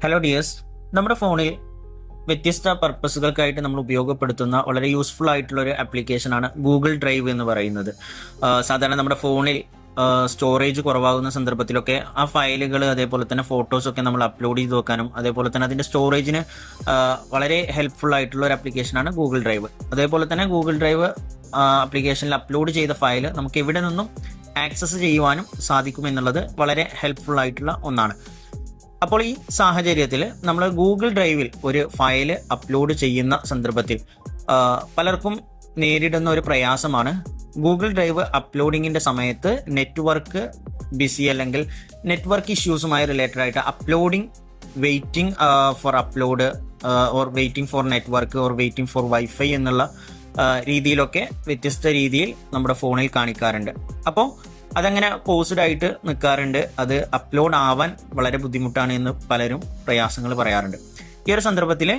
Hello dears, നമ്മുടെ ഫോണിൽ വ്യത്യസ്ത പർപ്പസുകൾക്കായിട്ട് നമ്മൾ ഉപയോഗപ്പെടുത്തുന്ന വളരെ യൂസ്ഫുൾ ആയിട്ടുള്ള ഒരു ആപ്ലിക്കേഷനാണ് ഗൂഗിൾ ഡ്രൈവ് എന്ന് പറയുന്നത്. സാധാരണ നമ്മുടെ ഫോണിൽ സ്റ്റോറേജ് കുറവാകുന്ന സന്ദർഭത്തിലൊക്കെ ആ ഫയലുകൾ അതേപോലെ തന്നെ ഫോട്ടോസൊക്കെ നമ്മൾ അപ്ലോഡ് ചെയ്ത് വെക്കാനും അതേപോലെ തന്നെ അതിൻ്റെ സ്റ്റോറേജിന് വളരെ ഹെൽപ്ഫുൾ ആയിട്ടുള്ള ഒരു ആപ്ലിക്കേഷനാണ് ഗൂഗിൾ ഡ്രൈവ്. അതേപോലെ തന്നെ ഗൂഗിൾ ഡ്രൈവ് ആപ്ലിക്കേഷനിൽ അപ്ലോഡ് ചെയ്ത ഫയൽ നമുക്ക് എവിടെ നിന്നും ആക്സസ് ചെയ്യുവാനും സാധിക്കുമെന്നുള്ളത് വളരെ ഹെൽപ്ഫുൾ ആയിട്ടുള്ള ഒന്നാണ്. അപ്പോൾ ഈ സാഹചര്യത്തിൽ നമ്മൾ ഗൂഗിൾ ഡ്രൈവിൽ ഒരു ഫയൽ അപ്ലോഡ് ചെയ്യുന്ന സന്ദർഭത്തിൽ പലർക്കും നേരിടുന്ന ഒരു പ്രയാസമാണ് ഗൂഗിൾ ഡ്രൈവ് അപ്ലോഡിങ്ങിൻ്റെ സമയത്ത് നെറ്റ്വർക്ക് ബിസി അല്ലെങ്കിൽ നെറ്റ്വർക്ക് ഇഷ്യൂസുമായി റിലേറ്റഡ് ആയിട്ട് uploading waiting for upload or waiting for network or waiting for wifi എന്നുള്ള രീതിയിലൊക്കെ വ്യത്യസ്ത രീതിയിൽ നമ്മുടെ ഫോണിൽ കാണിക്കാറുണ്ട്. അപ്പോൾ അതങ്ങനെ പോസ്ഡ് ആയിട്ട് നിൽക്കാറുണ്ട്. അത് അപ്ലോഡ് ആവാൻ വളരെ ബുദ്ധിമുട്ടാണ് എന്ന് പലരും പ്രയാസങ്ങൾ പറയാറുണ്ട്. ഈ ഒരു സന്ദർഭത്തിൽ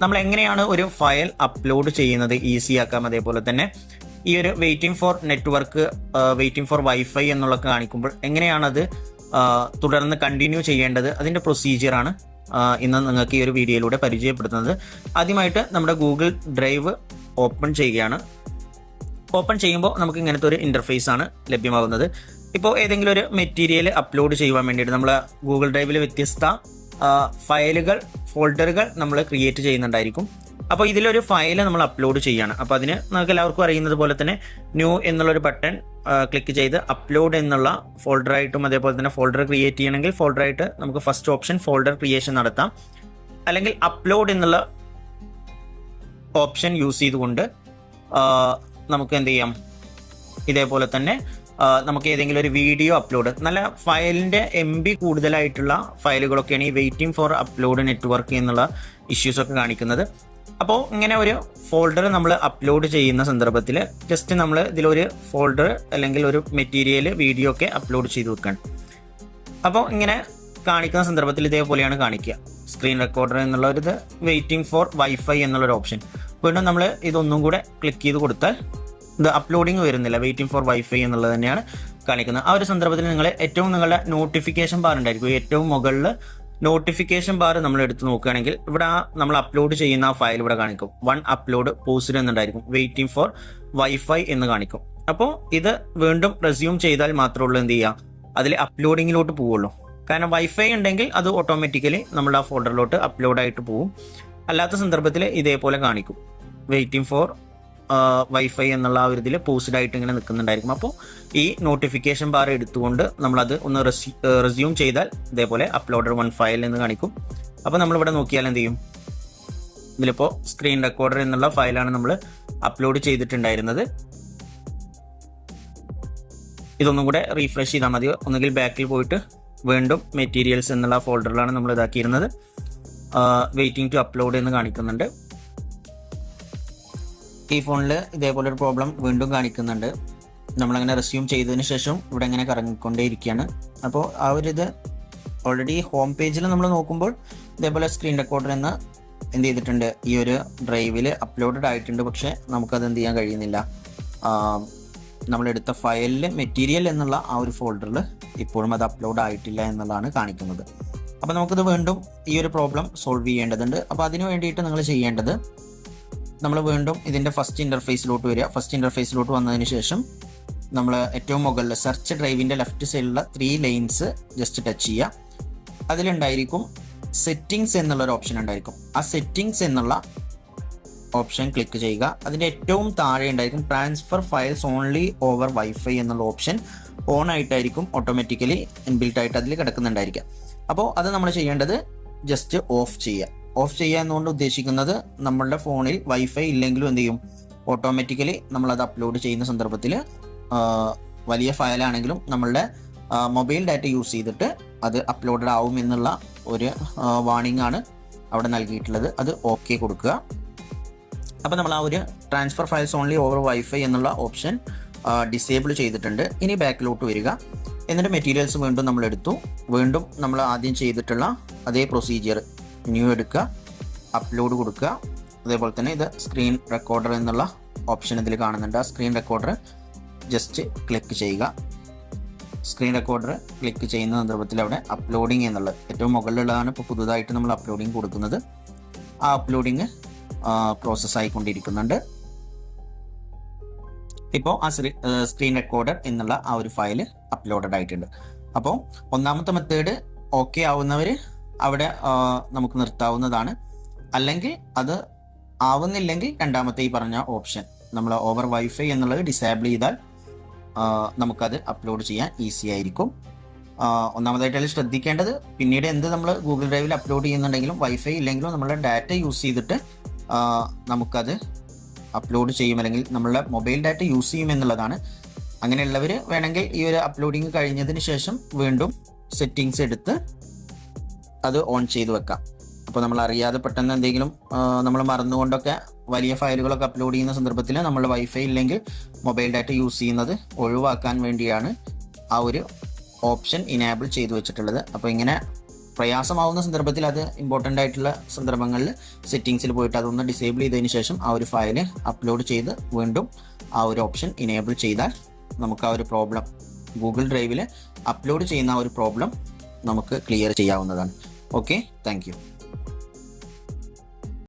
നമ്മൾ എങ്ങനെയാണ് ഒരു ഫയൽ അപ്ലോഡ് ചെയ്യുന്നത് ഈസി ആക്കാം, അതേപോലെ തന്നെ ഈ ഒരു waiting for network waiting for wifi എന്നുള്ള കാണിക്കുമ്പോൾ എങ്ങനെയാണത് തുടർന്ന് കണ്ടിന്യൂ ചെയ്യേണ്ടത്, അതിൻ്റെ പ്രൊസീജിയറാണ് ഇന്ന് നിങ്ങൾക്ക് ഈ ഒരു വീഡിയോയിലൂടെ പരിചയപ്പെടുത്തുന്നത്. ആദ്യമായിട്ട് നമ്മുടെ ഗൂഗിൾ ഡ്രൈവ് ഓപ്പൺ ചെയ്യുകയാണ്. ഓപ്പൺ ചെയ്യുമ്പോൾ നമുക്ക് ഇങ്ങനത്തെ ഒരു ഇൻ്റർഫേസ് ആണ് ലഭ്യമാകുന്നത്. ഇപ്പോൾ ഏതെങ്കിലും ഒരു മെറ്റീരിയൽ അപ്ലോഡ് ചെയ്യുവാൻ വേണ്ടിയിട്ട് നമ്മൾ ഗൂഗിൾ ഡ്രൈവിൽ വ്യത്യസ്ത ഫയലുകൾ ഫോൾഡറുകൾ നമ്മൾ ക്രിയേറ്റ് ചെയ്യുന്നുണ്ടായിരിക്കും. അപ്പോൾ ഇതിലൊരു ഫയൽ നമ്മൾ അപ്ലോഡ് ചെയ്യുകയാണ്. അപ്പോൾ അതിന് നമുക്ക് എല്ലാവർക്കും അറിയുന്നത് പോലെ തന്നെ ന്യൂ എന്നുള്ളൊരു ബട്ടൺ ക്ലിക്ക് ചെയ്ത് അപ്ലോഡ് എന്നുള്ള ഫോൾഡറായിട്ടും അതേപോലെ തന്നെ ഫോൾഡർ ക്രിയേറ്റ് ചെയ്യണമെങ്കിൽ ഫോൾഡറായിട്ട് നമുക്ക് ഫസ്റ്റ് ഓപ്ഷൻ ഫോൾഡർ ക്രിയേഷൻ നടത്താം. അല്ലെങ്കിൽ അപ്ലോഡ് എന്നുള്ള ഓപ്ഷൻ യൂസ് ചെയ്തുകൊണ്ട് നമുക്ക് എന്ത് ചെയ്യാം, ഇതേപോലെ തന്നെ നമുക്ക് ഏതെങ്കിലും ഒരു വീഡിയോ അപ്ലോഡ്, നല്ല ഫയലിൻ്റെ MB കൂടുതലായിട്ടുള്ള ഫയലുകളൊക്കെയാണ് ഈ വെയിറ്റിംഗ് ഫോർ അപ്ലോഡ് നെറ്റ്വർക്ക് എന്നുള്ള ഇഷ്യൂസൊക്കെ കാണിക്കുന്നത്. അപ്പോൾ ഇങ്ങനെ ഒരു ഫോൾഡർ നമ്മൾ അപ്ലോഡ് ചെയ്യുന്ന സന്ദർഭത്തിൽ ജസ്റ്റ് നമ്മൾ ഇതിലൊരു ഫോൾഡർ അല്ലെങ്കിൽ ഒരു മെറ്റീരിയൽ വീഡിയോ ഒക്കെ അപ്ലോഡ് ചെയ്ത് വെക്കണം. അപ്പോൾ ഇങ്ങനെ കാണിക്കുന്ന സന്ദർഭത്തിൽ ഇതേപോലെയാണ് കാണിക്കുക. സ്ക്രീൻ റെക്കോർഡർ എന്നുള്ള ഒരു ഇത് വെയിറ്റിംഗ് ഫോർ വൈഫൈ എന്നുള്ളൊരു ഓപ്ഷൻ. വീണ്ടും നമ്മൾ ഇതൊന്നും കൂടെ ക്ലിക്ക് ചെയ്ത് കൊടുത്താൽ ഇത് അപ്ലോഡിങ് വരുന്നില്ല, വെയിറ്റിംഗ് ഫോർ വൈഫൈ എന്നുള്ളത് തന്നെയാണ് കാണിക്കുന്നത്. ആ ഒരു സന്ദർഭത്തിൽ നിങ്ങളുടെ നോട്ടിഫിക്കേഷൻ ബാർ ഉണ്ടായിരിക്കും. ഏറ്റവും മുകളിൽ നോട്ടിഫിക്കേഷൻ ബാർ നമ്മൾ എടുത്ത് നോക്കുകയാണെങ്കിൽ ഇവിടെ നമ്മൾ അപ്ലോഡ് ചെയ്യുന്ന ആ ഫയൽ ഇവിടെ കാണിക്കും. 1 അപ്ലോഡ് പോസ്റ്റഡ് എന്നുണ്ടായിരിക്കും, വെയിറ്റിംഗ് ഫോർ വൈഫൈ എന്ന് കാണിക്കും. അപ്പോൾ ഇത് വീണ്ടും റെസ്യൂം ചെയ്താൽ മാത്രമേ ഉള്ളൂ എന്ത് ചെയ്യുക, അതിൽ അപ്ലോഡിങ്ങിലോട്ട് പോവുള്ളൂ. കാരണം വൈഫൈ ഉണ്ടെങ്കിൽ അത് ഓട്ടോമാറ്റിക്കലി നമ്മൾ ആ ഫോൾഡറിലോട്ട് അപ്ലോഡായിട്ട് പോകും. അല്ലാത്ത സന്ദർഭത്തിൽ ഇതേപോലെ കാണിക്കും, വെയിറ്റിംഗ് ഫോർ വൈഫൈ എന്നുള്ള ആ ഒരു ഇതിൽ പോസ്റ്റഡ് ആയിട്ട് ഇങ്ങനെ നിൽക്കുന്നുണ്ടായിരിക്കും. അപ്പോൾ ഈ നോട്ടിഫിക്കേഷൻ ബാർ എടുത്തുകൊണ്ട് നമ്മളത് ഒന്ന് റെസ്യൂം ചെയ്താൽ ഇതേപോലെ അപ്ലോഡഡ് 1 ഫയൽ എന്ന് കാണിക്കും. അപ്പോൾ നമ്മളിവിടെ നോക്കിയാൽ എന്ത് ചെയ്യും, ഇതിലിപ്പോൾ സ്ക്രീൻ റെക്കോർഡർ എന്നുള്ള ഫയലാണ് നമ്മൾ അപ്ലോഡ് ചെയ്തിട്ടുണ്ടായിരുന്നത്. ഇതൊന്നും കൂടെ റീഫ്രഷ് ചെയ്താൽ മതി. ഒന്നുകിൽ ബാക്കിൽ പോയിട്ട് വീണ്ടും മെറ്റീരിയൽസ് എന്നുള്ള ഫോൾഡറിലാണ് നമ്മൾ ഇതാക്കിയിരുന്നത്. വെയിറ്റിംഗ് ടു അപ്ലോഡ് എന്ന് കാണിക്കുന്നുണ്ട്. ഈ ഫോണിൽ ഇതേപോലെ ഒരു പ്രോബ്ലം വീണ്ടും കാണിക്കുന്നുണ്ട്. നമ്മളങ്ങനെ റെസ്യൂം ചെയ്തതിന് ശേഷം ഇവിടെ ഇങ്ങനെ കറങ്ങിക്കൊണ്ടേയിരിക്കുകയാണ്. അപ്പോൾ ആ ഒരു ഇത് ഓൾറെഡി ഹോം പേജിൽ നമ്മൾ നോക്കുമ്പോൾ ഇതേപോലെ സ്ക്രീൻ റെക്കോർഡർ എന്ന് എന്ത് ചെയ്തിട്ടുണ്ട്, ഈ ഒരു ഡ്രൈവിൽ അപ്ലോഡഡ് ആയിട്ടുണ്ട്. പക്ഷേ നമുക്കത് എന്ത് ചെയ്യാൻ കഴിയുന്നില്ല. നമ്മളെടുത്ത ഫയലിൽ മെറ്റീരിയൽ എന്നുള്ള ആ ഒരു ഫോൾഡറിൽ ഇപ്പോഴും അത് അപ്ലോഡ് ആയിട്ടില്ല എന്നുള്ളതാണ് കാണിക്കുന്നത്. അപ്പോൾ നമുക്കിത് വീണ്ടും ഈ ഒരു പ്രോബ്ലം സോൾവ് ചെയ്യേണ്ടതുണ്ട്. അപ്പോൾ അതിന് വേണ്ടിയിട്ട് നിങ്ങൾ ചെയ്യേണ്ടത്, നമ്മൾ വീണ്ടും ഇതിൻ്റെ ഫസ്റ്റ് ഇൻ്റർഫേസിലോട്ട് വരിക. ഫസ്റ്റ് ഇൻ്റർഫേസിലോട്ട് വന്നതിന് ശേഷം നമ്മൾ ഏറ്റവും മുകളിൽ സെർച്ച് ഡ്രൈവിൻ്റെ ലെഫ്റ്റ് സൈഡിലുള്ള 3 ലൈൻസ് ജസ്റ്റ് ടച്ച് ചെയ്യുക. അതിലുണ്ടായിരിക്കും സെറ്റിങ്സ് എന്നുള്ളൊരു ഓപ്ഷൻ ഉണ്ടായിരിക്കും. ആ സെറ്റിങ്സ് എന്നുള്ള ഓപ്ഷൻ ക്ലിക്ക് ചെയ്യുക. അതിൻ്റെ ഏറ്റവും താഴെ ഉണ്ടായിരിക്കും transfer files only over wifi എന്നുള്ള ഓപ്ഷൻ ഓൺ ആയിട്ടായിരിക്കും ഓട്ടോമാറ്റിക്കലി ഇൻബിൽറ്റ് ആയിട്ട് അതിൽ കിടക്കുന്നുണ്ടായിരിക്കുക. അപ്പോൾ അത് നമ്മൾ ചെയ്യേണ്ടത് ജസ്റ്റ് ഓഫ് ചെയ്യുക. ഓഫ് ചെയ്യുക എന്നുകൊണ്ട് ഉദ്ദേശിക്കുന്നത് നമ്മളുടെ ഫോണിൽ വൈഫൈ ഇല്ലെങ്കിലും എന്ത് ചെയ്യും, ഓട്ടോമാറ്റിക്കലി നമ്മളത് അപ്ലോഡ് ചെയ്യുന്ന സന്ദർഭത്തിൽ വലിയ ഫയലാണെങ്കിലും നമ്മളുടെ മൊബൈൽ ഡാറ്റ യൂസ് ചെയ്തിട്ട് അത് അപ്ലോഡഡ് ആവും എന്നുള്ള ഒരു വാർണിംഗ് ആണ് അവിടെ നൽകിയിട്ടുള്ളത്. അത് ഓക്കെ കൊടുക്കുക. അപ്പോൾ നമ്മൾ ആ ഒരു transfer files only over wifi എന്നുള്ള ഓപ്ഷൻ ഡിസേബിൾ ചെയ്തിട്ടുണ്ട്. ഇനി ബാക്കിലോട്ട് വരിക. എന്നിട്ട് മെറ്റീരിയൽസ് വീണ്ടും നമ്മൾ എടുത്തു. വീണ്ടും നമ്മൾ ആദ്യം ചെയ്തിട്ടുള്ള അതേ പ്രൊസീജിയർ, ന്യൂ എടുക്കുക, അപ്ലോഡ് കൊടുക്കുക. അതേപോലെ തന്നെ ഇത് സ്ക്രീൻ റെക്കോർഡർ എന്നുള്ള ഓപ്ഷൻ ഇതിൽ കാണുന്നുണ്ട്. ആ സ്ക്രീൻ റെക്കോർഡർ ജസ്റ്റ് ക്ലിക്ക് ചെയ്യുക. സ്ക്രീൻ റെക്കോർഡർ ക്ലിക്ക് ചെയ്യുന്ന സന്ദർഭത്തിൽ അവിടെ അപ്ലോഡിങ് എന്നുള്ളത് ഏറ്റവും മുകളിലുള്ളതാണ് ഇപ്പോൾ പുതുതായിട്ട് നമ്മൾ അപ്ലോഡിങ് കൊടുക്കുന്നത്. ആ അപ്ലോഡിങ് പ്രോസസ്സ് ആയിക്കൊണ്ടിരിക്കുന്നുണ്ട്. ഇപ്പോൾ ആ സ്ക്രീൻ റെക്കോർഡർ എന്നുള്ള ആ ഒരു ഫയൽ അപ്ലോഡഡ് ആയിട്ടുണ്ട്. അപ്പോൾ ഒന്നാമത്തെ മെത്തേഡ് ഓക്കെ ആവുന്നവർ അവിടെ നമുക്ക് നിർത്താവുന്നതാണ്. അല്ലെങ്കിൽ അത് ആവുന്നില്ലെങ്കിൽ രണ്ടാമത്തെ ഈ പറഞ്ഞ ഓപ്ഷൻ നമ്മൾ ഓവർ വൈഫൈ എന്നുള്ളത് ഡിസേബിൾ ചെയ്താൽ നമുക്കത് അപ്ലോഡ് ചെയ്യാൻ ഈസി ആയിരിക്കും. ഒന്നാമതായിട്ട് അതിൽ ശ്രദ്ധിക്കേണ്ടത്, പിന്നീട് എന്ത് നമ്മൾ ഗൂഗിൾ ഡ്രൈവിൽ അപ്ലോഡ് ചെയ്യുന്നുണ്ടെങ്കിലും വൈഫൈ ഇല്ലെങ്കിലും നമ്മളുടെ ഡാറ്റ യൂസ് ചെയ്തിട്ട് നമുക്കത് അപ്ലോഡ് ചെയ്യും, അല്ലെങ്കിൽ നമ്മളുടെ മൊബൈൽ ഡാറ്റ യൂസ് ചെയ്യും എന്നുള്ളതാണ്. അങ്ങനെയുള്ളവർ വേണമെങ്കിൽ ഈ ഒരു അപ്ലോഡിങ് കഴിഞ്ഞതിന് ശേഷം വീണ്ടും സെറ്റിങ്സ് എടുത്ത് അത് ഓൺ ചെയ്ത് വെക്കാം. അപ്പോൾ നമ്മൾ അറിയാതെ പെട്ടെന്ന് എന്തെങ്കിലും നമ്മൾ മറന്നുകൊണ്ടൊക്കെ വലിയ ഫയലുകളൊക്കെ അപ്ലോഡ് ചെയ്യുന്ന സന്ദർഭത്തിൽ നമ്മൾ വൈഫൈ ഇല്ലെങ്കിൽ മൊബൈൽ ഡാറ്റ യൂസ് ചെയ്യുന്നത് ഒഴിവാക്കാൻ വേണ്ടിയാണ് ആ ഒരു ഓപ്ഷൻ ഇനേബിൾ ചെയ്തു വെച്ചിട്ടുള്ളത്. അപ്പോൾ ഇങ്ങനെ പ്രയാസമാവുന്ന സന്ദർഭത്തിൽ അത് ഇമ്പോർട്ടൻ്റ് ആയിട്ടുള്ള സന്ദർഭങ്ങളിൽ സെറ്റിങ്സിൽ പോയിട്ട് അതൊന്ന് ഡിസേബിൾ ചെയ്തതിന് ശേഷം ആ ഒരു ഫയൽ അപ്ലോഡ് ചെയ്ത് വീണ്ടും ആ ഒരു ഓപ്ഷൻ ഇനേബിൾ ചെയ്താൽ നമുക്ക് ആ ഒരു പ്രോബ്ലം ഗൂഗിൾ ഡ്രൈവിൽ അപ്ലോഡ് ചെയ്യുന്ന ആ ഒരു പ്രോബ്ലം നമുക്ക് ക്ലിയർ ചെയ്യാവുന്നതാണ്. Okay, thank you.